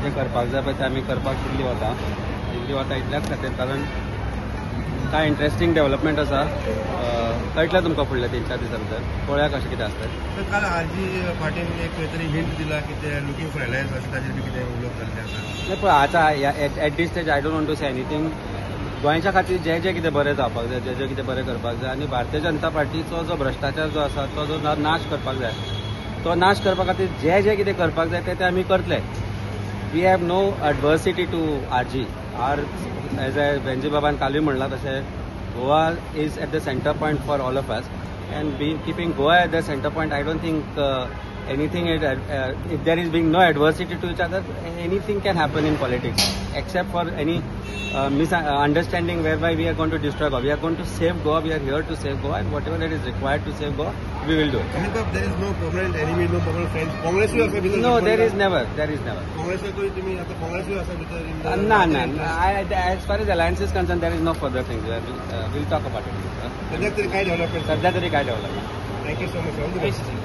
जे करपाक जाय पळय ते आमी करपाक दिल्ली वता इतल्याच खातीर कारण काय इंटरेस्टिंग डेव्हलपमेंट आसा कळटलें तुमकां फुडल्या 3-4 दिसां भितर पळोवया कशें कितें आसता तर काल आरजी पाटील एक खंय तरी हिंट दिला की ते लुकिंग फॉर अलायन्स अशें ताजेर बी कितें उलोवप जाल्लें आसा नाही पळय आतां at this stage I don't want to say anything गोंयच्या खातीर जे कितें बरें जावपाक जाय जे कितें बरें करपाक जाय आनी भारतीय जनता पार्टीचो जो भ्रश्टाचार जो आसा तो जो नाश करपाक जाय तो नाश करपा खातीर जे कितें करपाक जाय ते आमी करतले we have no adversity to RG as a बेंजी बाबान कालूय म्हणलां तशें Goa is at the centre point for all of us and keeping Goa at the centre point I don't think anything if there is being no adversity to each other, anything can happen in politics except for any misunderstanding whereby we are going to destroy Goa. We are going to save Goa. We are here to save Goa, and whatever that is required to save Goa, we will do it. And if there is no permanent enemy, no permanent friends, Congress will also be no, there is never. Congress will go to Congress will also be no. As far as alliance is concerned, there is no further things. We'll talk about it. Sadhya tari kai development. Thank you so much.